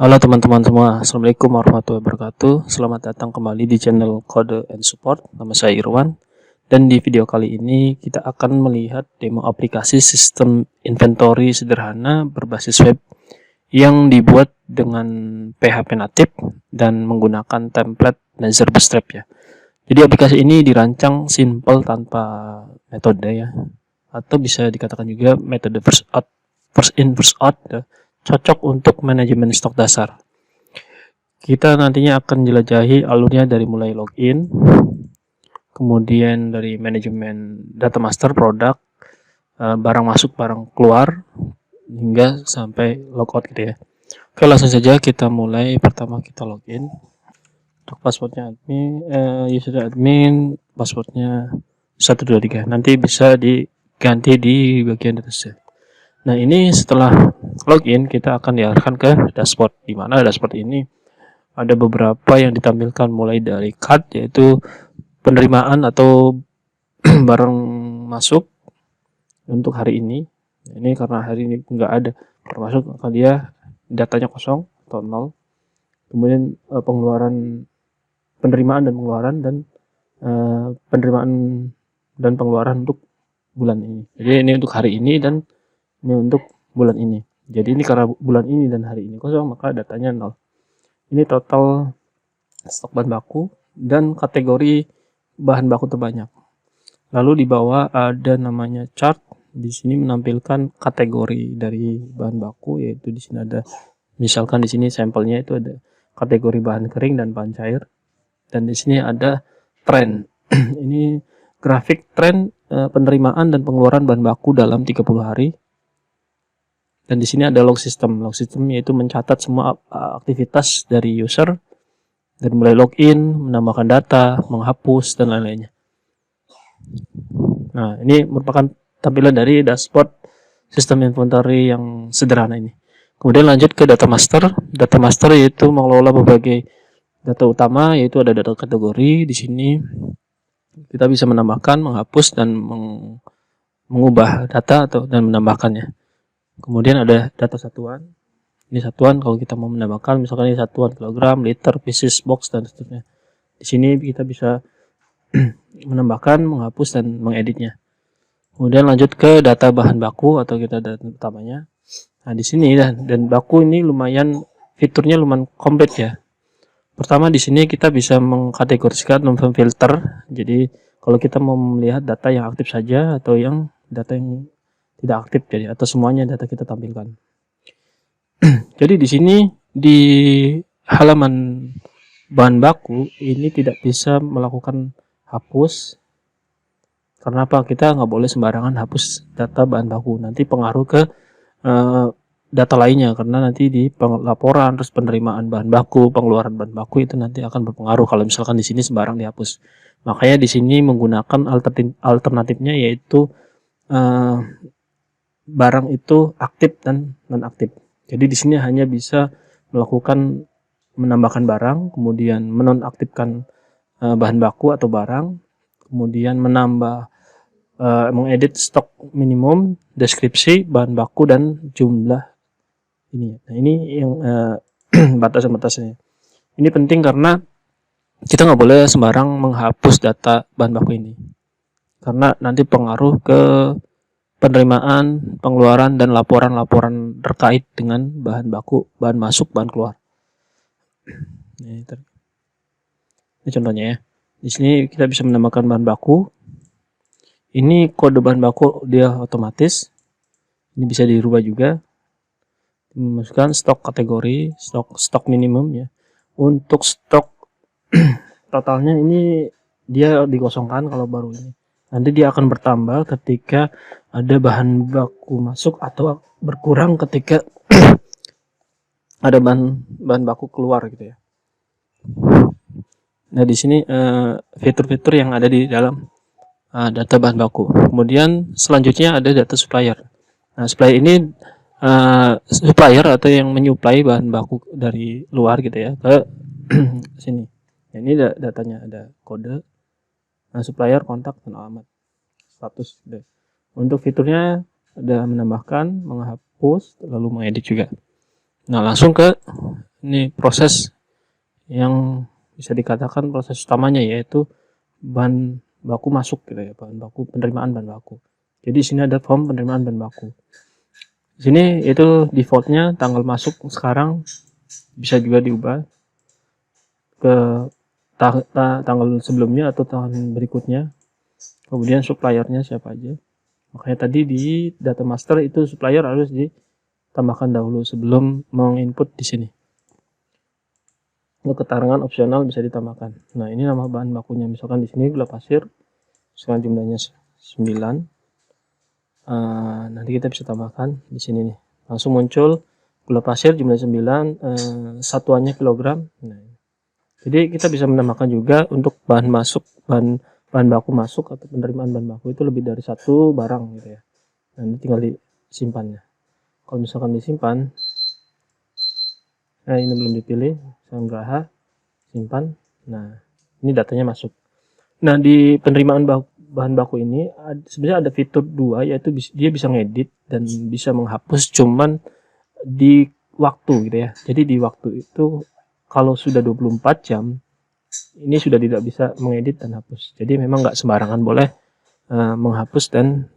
Halo teman-teman semua, Assalamualaikum warahmatullahi wabarakatuh. Selamat datang kembali di channel Code and Support. Nama saya Irwan, dan di video kali ini kita akan melihat demo aplikasi sistem inventory sederhana berbasis web yang dibuat dengan PHP natif dan menggunakan template Laser Bootstrap ya. Jadi aplikasi ini dirancang simple tanpa metode ya, atau bisa dikatakan juga metode first in first out ya. Cocok untuk manajemen stok dasar. Kita nantinya akan jelajahi alurnya dari mulai login, kemudian dari manajemen data master produk, barang masuk, barang keluar, hingga sampai logout gitu ya. Oke, langsung saja kita mulai. Pertama kita login. Untuk passwordnya admin, user admin, passwordnya 123. Nanti bisa diganti di bagian atasnya. Nah, ini setelah login kita akan diarahkan ke dashboard, di mana dashboard ini ada beberapa yang ditampilkan, mulai dari card, yaitu penerimaan atau barang masuk untuk hari ini. Ini karena hari ini nggak ada termasuk, maka dia datanya kosong atau 0. Kemudian pengeluaran, penerimaan dan pengeluaran, dan penerimaan dan pengeluaran untuk bulan ini. Jadi ini untuk hari ini dan ini untuk bulan ini. Jadi ini karena bulan ini dan hari ini kosong, maka datanya 0. Ini total stok bahan baku dan kategori bahan baku terbanyak. Lalu di bawah ada namanya chart. Di sini menampilkan kategori dari bahan baku, yaitu di sini ada, misalkan di sini sampelnya itu ada kategori bahan kering dan bahan cair. Dan di sini ada tren. Ini grafik tren penerimaan dan pengeluaran bahan baku dalam 30 hari. Dan di sini ada log system. Log system yaitu mencatat semua aktivitas dari user, dari mulai login, menambahkan data, menghapus, dan lain-lainnya. Nah, ini merupakan tampilan dari dashboard sistem inventory yang sederhana ini. Kemudian lanjut ke data master. Data master yaitu mengelola berbagai data utama, yaitu ada data kategori. Di sini kita bisa menambahkan, menghapus, dan mengubah data dan menambahkannya. Kemudian ada data satuan. Ini satuan kalau kita mau menambahkan, misalkan ini satuan kilogram, liter, pieces, box, dan seterusnya. Di sini kita bisa menambahkan, menghapus, dan mengeditnya. Kemudian lanjut ke data bahan baku atau kita data utamanya. Nah, di sini dan baku ini lumayan, fiturnya lumayan komplit ya. Pertama, di sini kita bisa mengkategorikan, memfilter. Jadi kalau kita mau melihat data yang aktif saja atau yang data yang tidak aktif, jadi atau semuanya data kita tampilkan. Jadi di sini di halaman bahan baku ini tidak bisa melakukan hapus. Karena apa? Kita nggak boleh sembarangan hapus data bahan baku. Nanti pengaruh ke data lainnya, karena nanti di laporan, terus penerimaan bahan baku, pengeluaran bahan baku itu nanti akan berpengaruh kalau misalkan di sini sembarang dihapus. Makanya di sini menggunakan alternatifnya, yaitu barang itu aktif dan non aktif. Jadi di sini hanya bisa melakukan menambahkan barang, kemudian menonaktifkan bahan baku atau barang, kemudian menambah, mengedit stok minimum, deskripsi bahan baku, dan jumlah ini. Nah, ini yang batasan-batasannya. Ini penting karena kita nggak boleh sembarang menghapus data bahan baku ini, karena nanti pengaruh ke penerimaan, pengeluaran, dan laporan-laporan terkait dengan bahan baku, bahan masuk, bahan keluar. Ini contohnya ya. Di sini kita bisa menambahkan bahan baku. Ini kode bahan baku dia otomatis. Ini bisa dirubah juga. Memasukkan stok kategori, stok minimum ya. Untuk stok totalnya ini dia dikosongkan kalau baru ini. Nanti dia akan bertambah ketika ada bahan baku masuk atau berkurang ketika ada bahan baku keluar gitu ya. Nah, di sini fitur-fitur yang ada di dalam data bahan baku. Kemudian selanjutnya ada data supplier. Nah, supplier ini supplier atau yang menyuplai bahan baku dari luar gitu ya ke sini. Nah, ini datanya ada kode, supplier, kontak, dan alamat, status. Untuk fiturnya ada menambahkan, menghapus, lalu mengedit juga. Nah, langsung ke Ini proses yang bisa dikatakan proses utamanya, yaitu bahan baku masuk gitu ya, bahan baku, penerimaan bahan baku. Jadi di sini ada form penerimaan bahan baku. Di sini itu defaultnya tanggal masuk sekarang, bisa juga diubah ke tanggal sebelumnya atau tahun berikutnya. Kemudian suppliernya siapa aja. Makanya tadi di data master itu supplier harus ditambahkan dahulu sebelum menginput di sini. Untuk keterangan opsional bisa ditambahkan. Nah, ini nama bahan bakunya. Misalkan di sini gula pasir, sekarang jumlahnya 9. Nanti kita bisa tambahkan di sini nih. Langsung muncul gula pasir jumlah 9, satuannya kilogram. Nah, jadi kita bisa menambahkan juga untuk bahan baku masuk atau penerimaan bahan baku itu lebih dari satu barang gitu ya. Nah, ini tinggal disimpannya. Kalau misalkan disimpan, nah ini belum dipilih, Sanggraha, simpan. Nah, ini datanya masuk. Nah, di penerimaan bahan baku ini sebenarnya ada fitur 2, yaitu dia bisa ngedit dan bisa menghapus, cuman di waktu gitu ya. Jadi di waktu itu kalau sudah 24 jam ini sudah tidak bisa mengedit dan hapus. Jadi memang nggak sembarangan boleh menghapus dan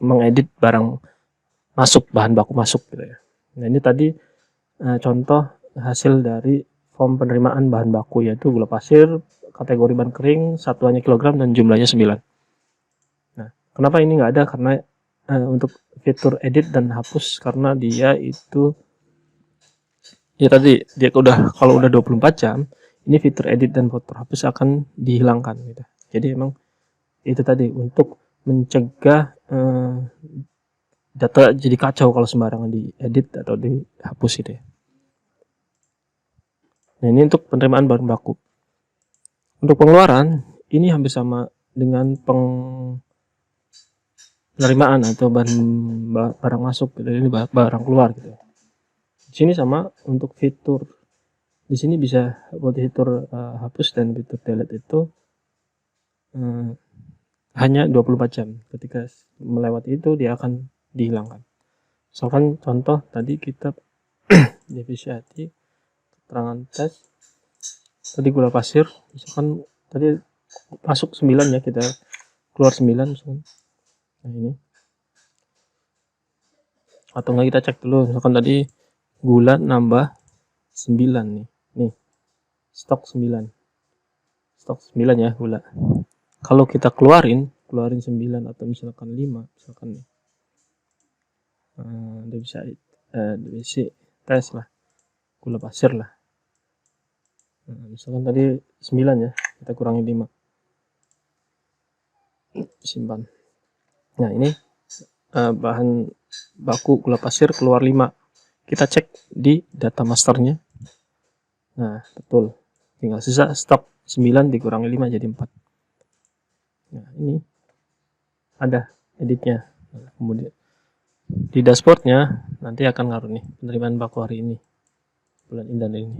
mengedit barang masuk, bahan baku masuk gitu ya. Nah, ini tadi contoh hasil dari form penerimaan bahan baku, yaitu gula pasir, kategori bahan kering, satuannya kilogram, dan jumlahnya 9. Nah, kenapa ini nggak ada? Karena untuk fitur edit dan hapus, karena dia itu ya tadi dia kalau udah 24 jam, ini fitur edit dan fitur hapus akan dihilangkan gitu. Jadi emang itu tadi untuk mencegah data jadi kacau kalau sembarangan diedit atau dihapus gitu ya. Nah, ini untuk penerimaan bahan baku. Untuk pengeluaran, ini hampir sama dengan penerimaan atau barang masuk gitu. Ini barang keluar gitu. Di sini sama untuk fitur. Di sini bisa buat fitur hapus dan fitur delete itu hanya 24 jam. Ketika melewati itu dia akan dihilangkan. Misalkan contoh tadi kita divisi hati, keterangan tes, tadi gula pasir, misalkan tadi masuk 9 ya, kita keluar 9 misalkan. Nah, ini. Atau enggak kita cek dulu, misalkan tadi gula nambah 9 nih. Nih. Stok 9. Stok 9 ya gula. Kalau kita keluarin 9 atau misalkan 5, misalkan nih. Divisi tes lah. Gula pasir lah. Nah, misalkan tadi 9 ya, kita kurangi 5. Simpan. Nah, ini bahan baku gula pasir keluar 5. Kita cek di data masternya. Nah, betul. Tinggal sisa stok 9 dikurangi 5 jadi 4. Nah, ini ada editnya. Nah, kemudian di dashboardnya nanti akan ngaruh nih penerimaan baku hari ini, bulan ini dan ini.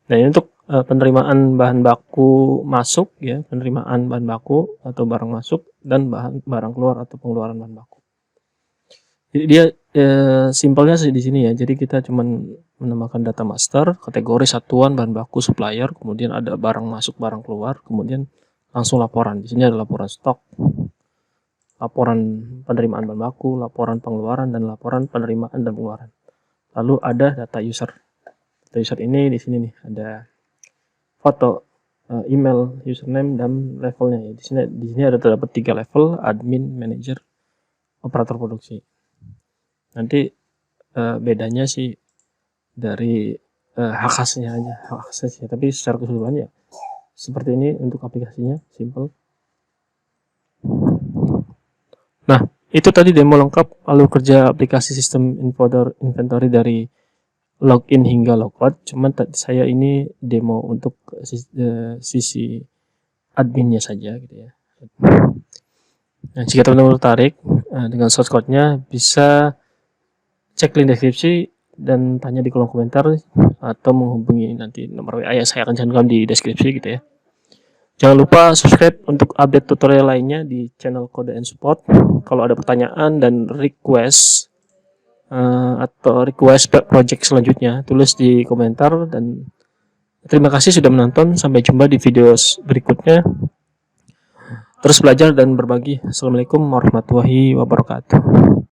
Nah, ini untuk penerimaan bahan baku masuk ya, penerimaan bahan baku atau barang masuk dan barang keluar atau pengeluaran bahan baku. Jadi dia simpelnya di sini ya. Jadi kita cuman menambahkan data master, kategori satuan bahan baku supplier, kemudian ada barang masuk, barang keluar, kemudian langsung laporan. Di sini ada laporan stok, laporan penerimaan bahan baku, laporan pengeluaran, dan laporan penerimaan dan pengeluaran. Lalu ada data user. Data user ini di sini nih ada foto, email, username, dan levelnya. Di sini ada terdapat 3 level: admin, manager, operator produksi. Nanti bedanya sih dari hak khasnya aja, tapi secara keseluruhan ya seperti ini untuk aplikasinya, simple. Nah, itu tadi demo lengkap alur kerja aplikasi sistem inventory dari login hingga logout. Cuman saya ini demo untuk sisi adminnya saja gitu ya. Nah, jika teman-teman tertarik dengan source code-nya, bisa cek link deskripsi dan tanya di kolom komentar atau menghubungi nanti nomor WA yang saya akan cantumkan di deskripsi gitu ya. Jangan lupa subscribe untuk update tutorial lainnya di channel Code and Support. Kalau ada pertanyaan dan request atau request project selanjutnya, tulis di komentar. Dan terima kasih sudah menonton. Sampai jumpa di video berikutnya. Terus belajar dan berbagi. Assalamualaikum warahmatullahi wabarakatuh.